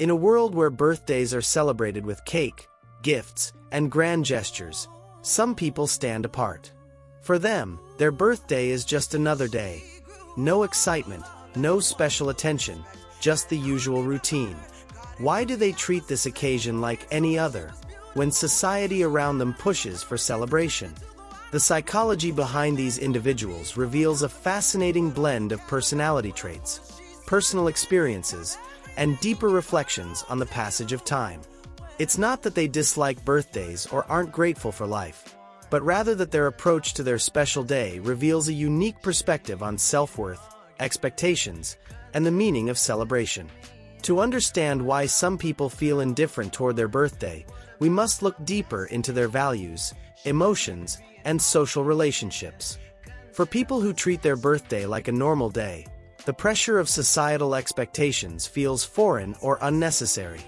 In a world where birthdays are celebrated with cake, gifts, and grand gestures, some people stand apart. For them, their birthday is just another day. No excitement, no special attention, just the usual routine. Why do they treat this occasion like any other, when society around them pushes for celebration? The psychology behind these individuals reveals a fascinating blend of personality traits, personal experiences, and deeper reflections on the passage of time. It's not that they dislike birthdays or aren't grateful for life, but rather that their approach to their special day reveals a unique perspective on self-worth, expectations, and the meaning of celebration. To understand why some people feel indifferent toward their birthday, we must look deeper into their values, emotions, and social relationships. For people who treat their birthday like a normal day, the pressure of societal expectations feels foreign or unnecessary.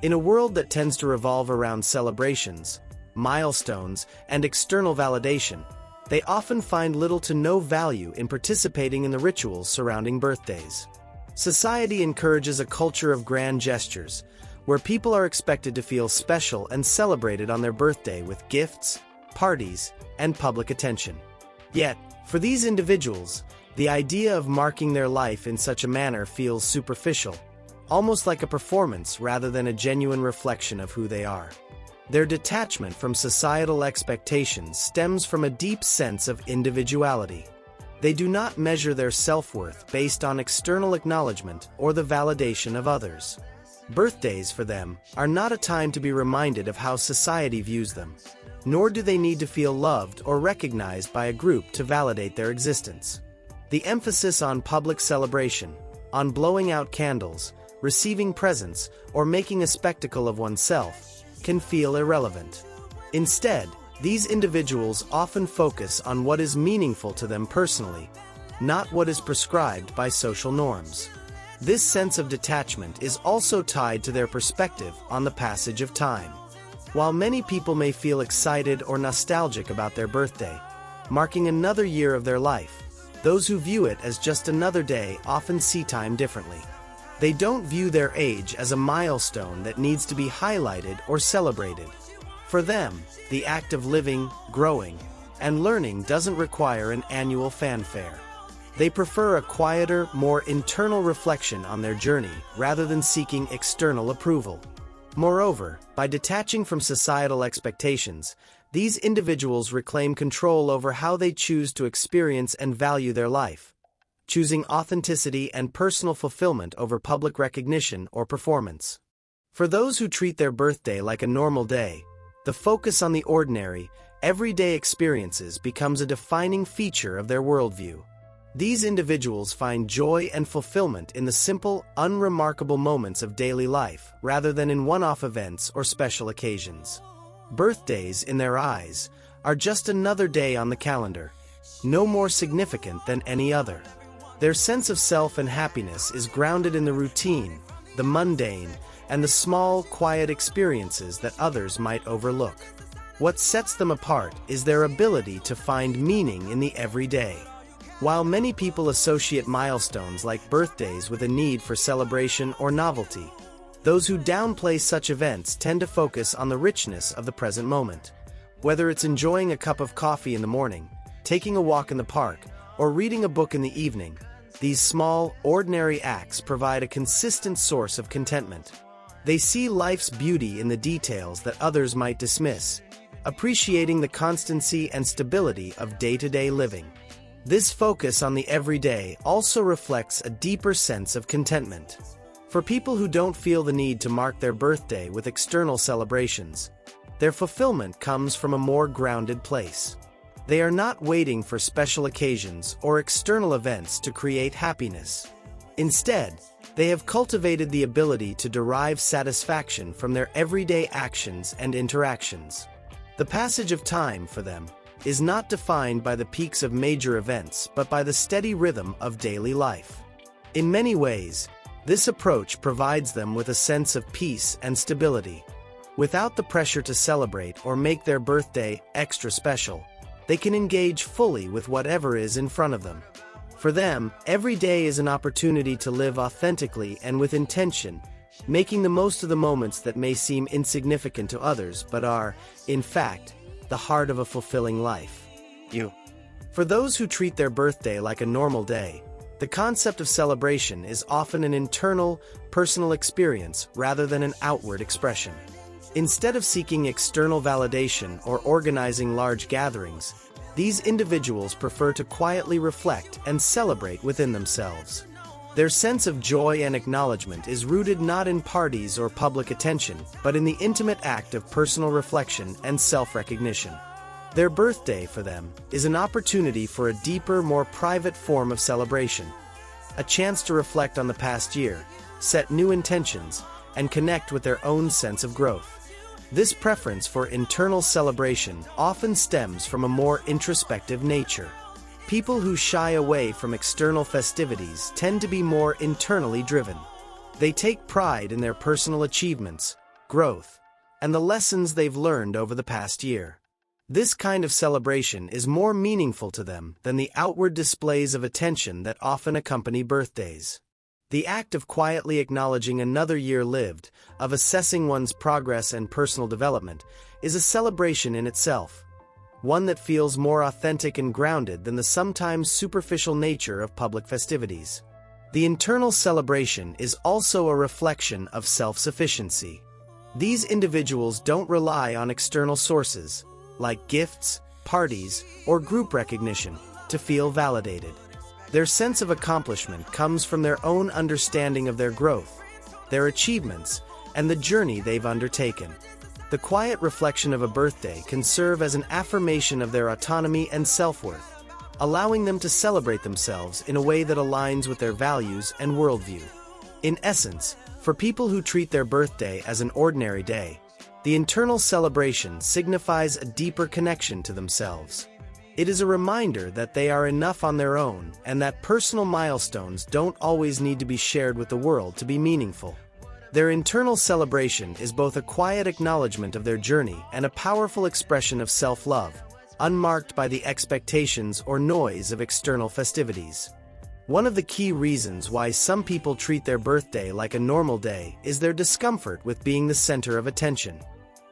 In a world that tends to revolve around celebrations, milestones, and external validation, they often find little to no value in participating in the rituals surrounding birthdays. Society encourages a culture of grand gestures, where people are expected to feel special and celebrated on their birthday with gifts, parties, and public attention. Yet, for these individuals, the idea of marking their life in such a manner feels superficial, almost like a performance rather than a genuine reflection of who they are. Their detachment from societal expectations stems from a deep sense of individuality. They do not measure their self-worth based on external acknowledgement or the validation of others. Birthdays for them are not a time to be reminded of how society views them, nor do they need to feel loved or recognized by a group to validate their existence. The emphasis on public celebration, on blowing out candles, receiving presents, or making a spectacle of oneself, can feel irrelevant. Instead, these individuals often focus on what is meaningful to them personally, not what is prescribed by social norms. This sense of detachment is also tied to their perspective on the passage of time. While many people may feel excited or nostalgic about their birthday, marking another year of their life, those who view it as just another day often see time differently. They don't view their age as a milestone that needs to be highlighted or celebrated. For them, the act of living, growing, and learning doesn't require an annual fanfare. They prefer a quieter, more internal reflection on their journey rather than seeking external approval. Moreover, by detaching from societal expectations, these individuals reclaim control over how they choose to experience and value their life, choosing authenticity and personal fulfillment over public recognition or performance. For those who treat their birthday like a normal day, the focus on the ordinary, everyday experiences becomes a defining feature of their worldview. These individuals find joy and fulfillment in the simple, unremarkable moments of daily life rather than in one-off events or special occasions. Birthdays, in their eyes, are just another day on the calendar, no more significant than any other. Their sense of self and happiness is grounded in the routine, the mundane, and the small, quiet experiences that others might overlook. What sets them apart is their ability to find meaning in the everyday. While many people associate milestones like birthdays with a need for celebration or novelty, those who downplay such events tend to focus on the richness of the present moment. Whether it's enjoying a cup of coffee in the morning, taking a walk in the park, or reading a book in the evening, these small, ordinary acts provide a consistent source of contentment. They see life's beauty in the details that others might dismiss, appreciating the constancy and stability of day-to-day living. This focus on the everyday also reflects a deeper sense of contentment. For people who don't feel the need to mark their birthday with external celebrations, their fulfillment comes from a more grounded place. They are not waiting for special occasions or external events to create happiness. Instead, they have cultivated the ability to derive satisfaction from their everyday actions and interactions. The passage of time for them is not defined by the peaks of major events but by the steady rhythm of daily life. In many ways, this approach provides them with a sense of peace and stability. Without the pressure to celebrate or make their birthday extra special, they can engage fully with whatever is in front of them. For them, every day is an opportunity to live authentically and with intention, making the most of the moments that may seem insignificant to others but are, in fact, the heart of a fulfilling life. For those who treat their birthday like a normal day, the concept of celebration is often an internal, personal experience rather than an outward expression. Instead of seeking external validation or organizing large gatherings, these individuals prefer to quietly reflect and celebrate within themselves. Their sense of joy and acknowledgement is rooted not in parties or public attention, but in the intimate act of personal reflection and self-recognition. Their birthday, for them, is an opportunity for a deeper, more private form of celebration. A chance to reflect on the past year, set new intentions, and connect with their own sense of growth. This preference for internal celebration often stems from a more introspective nature. People who shy away from external festivities tend to be more internally driven. They take pride in their personal achievements, growth, and the lessons they've learned over the past year. This kind of celebration is more meaningful to them than the outward displays of attention that often accompany birthdays. The act of quietly acknowledging another year lived, of assessing one's progress and personal development, is a celebration in itself, one that feels more authentic and grounded than the sometimes superficial nature of public festivities. The internal celebration is also a reflection of self-sufficiency. These individuals don't rely on external sources, like gifts, parties, or group recognition, to feel validated. Their sense of accomplishment comes from their own understanding of their growth, their achievements, and the journey they've undertaken. The quiet reflection of a birthday can serve as an affirmation of their autonomy and self-worth, allowing them to celebrate themselves in a way that aligns with their values and worldview. In essence, for people who treat their birthday as an ordinary day, the internal celebration signifies a deeper connection to themselves. It is a reminder that they are enough on their own and that personal milestones don't always need to be shared with the world to be meaningful. Their internal celebration is both a quiet acknowledgement of their journey and a powerful expression of self-love, unmarked by the expectations or noise of external festivities. One of the key reasons why some people treat their birthday like a normal day is their discomfort with being the center of attention.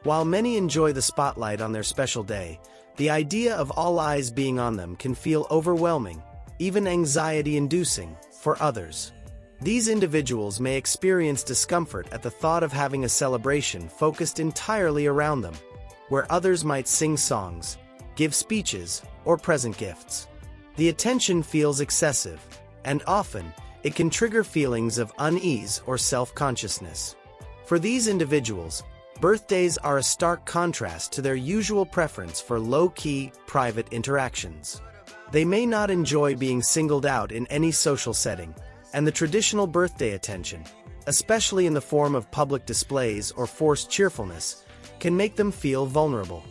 While many enjoy the spotlight on their special day, the idea of all eyes being on them can feel overwhelming, even anxiety-inducing, for others. These individuals may experience discomfort at the thought of having a celebration focused entirely around them, where others might sing songs, give speeches, or present gifts. The attention feels excessive, and often, it can trigger feelings of unease or self-consciousness. For these individuals, birthdays are a stark contrast to their usual preference for low-key, private interactions. They may not enjoy being singled out in any social setting, and the traditional birthday attention, especially in the form of public displays or forced cheerfulness, can make them feel vulnerable.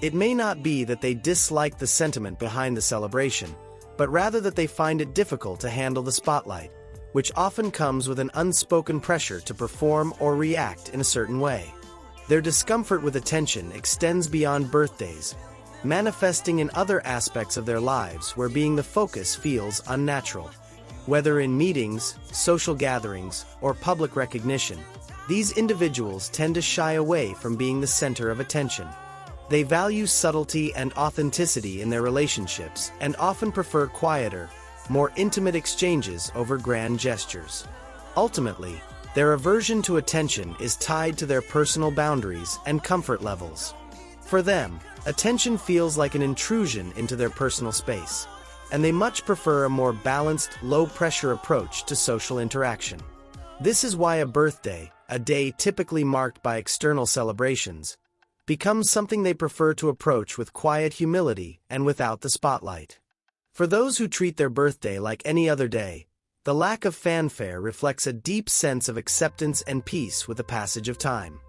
It may not be that they dislike the sentiment behind the celebration, but rather that they find it difficult to handle the spotlight, which often comes with an unspoken pressure to perform or react in a certain way. Their discomfort with attention extends beyond birthdays, manifesting in other aspects of their lives where being the focus feels unnatural. Whether in meetings, social gatherings, or public recognition, these individuals tend to shy away from being the center of attention. They value subtlety and authenticity in their relationships and often prefer quieter, more intimate exchanges over grand gestures. Ultimately, their aversion to attention is tied to their personal boundaries and comfort levels. For them, attention feels like an intrusion into their personal space, and they much prefer a more balanced, low-pressure approach to social interaction. This is why a birthday, a day typically marked by external celebrations, becomes something they prefer to approach with quiet humility and without the spotlight. For those who treat their birthday like any other day, the lack of fanfare reflects a deep sense of acceptance and peace with the passage of time.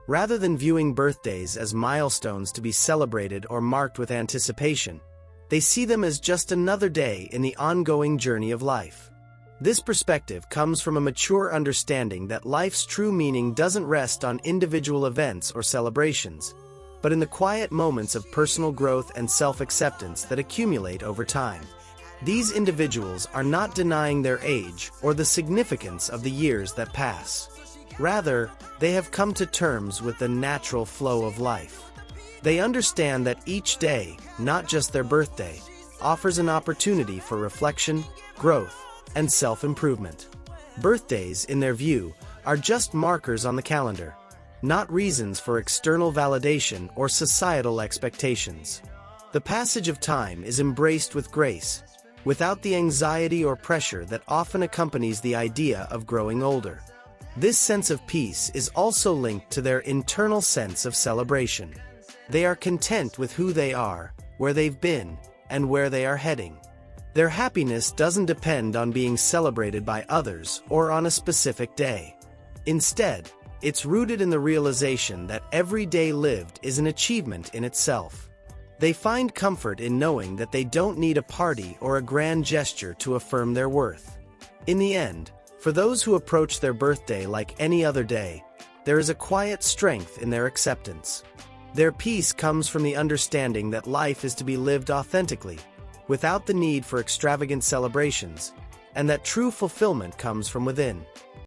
Rather than viewing birthdays as milestones to be celebrated or marked with anticipation, they see them as just another day in the ongoing journey of life. This perspective comes from a mature understanding that life's true meaning doesn't rest on individual events or celebrations, but in the quiet moments of personal growth and self-acceptance that accumulate over time. These individuals are not denying their age or the significance of the years that pass. Rather, they have come to terms with the natural flow of life. They understand that each day, not just their birthday, offers an opportunity for reflection, growth, and self-improvement. Birthdays, in their view, are just markers on the calendar, not reasons for external validation or societal expectations. The passage of time is embraced with grace, without the anxiety or pressure that often accompanies the idea of growing older. This sense of peace is also linked to their internal sense of celebration. They are content with who they are, where they've been, and where they are heading. Their happiness doesn't depend on being celebrated by others or on a specific day. Instead, it's rooted in the realization that every day lived is an achievement in itself. They find comfort in knowing that they don't need a party or a grand gesture to affirm their worth. In the end, for those who approach their birthday like any other day, there is a quiet strength in their acceptance. Their peace comes from the understanding that life is to be lived authentically, without the need for extravagant celebrations, and that true fulfillment comes from within.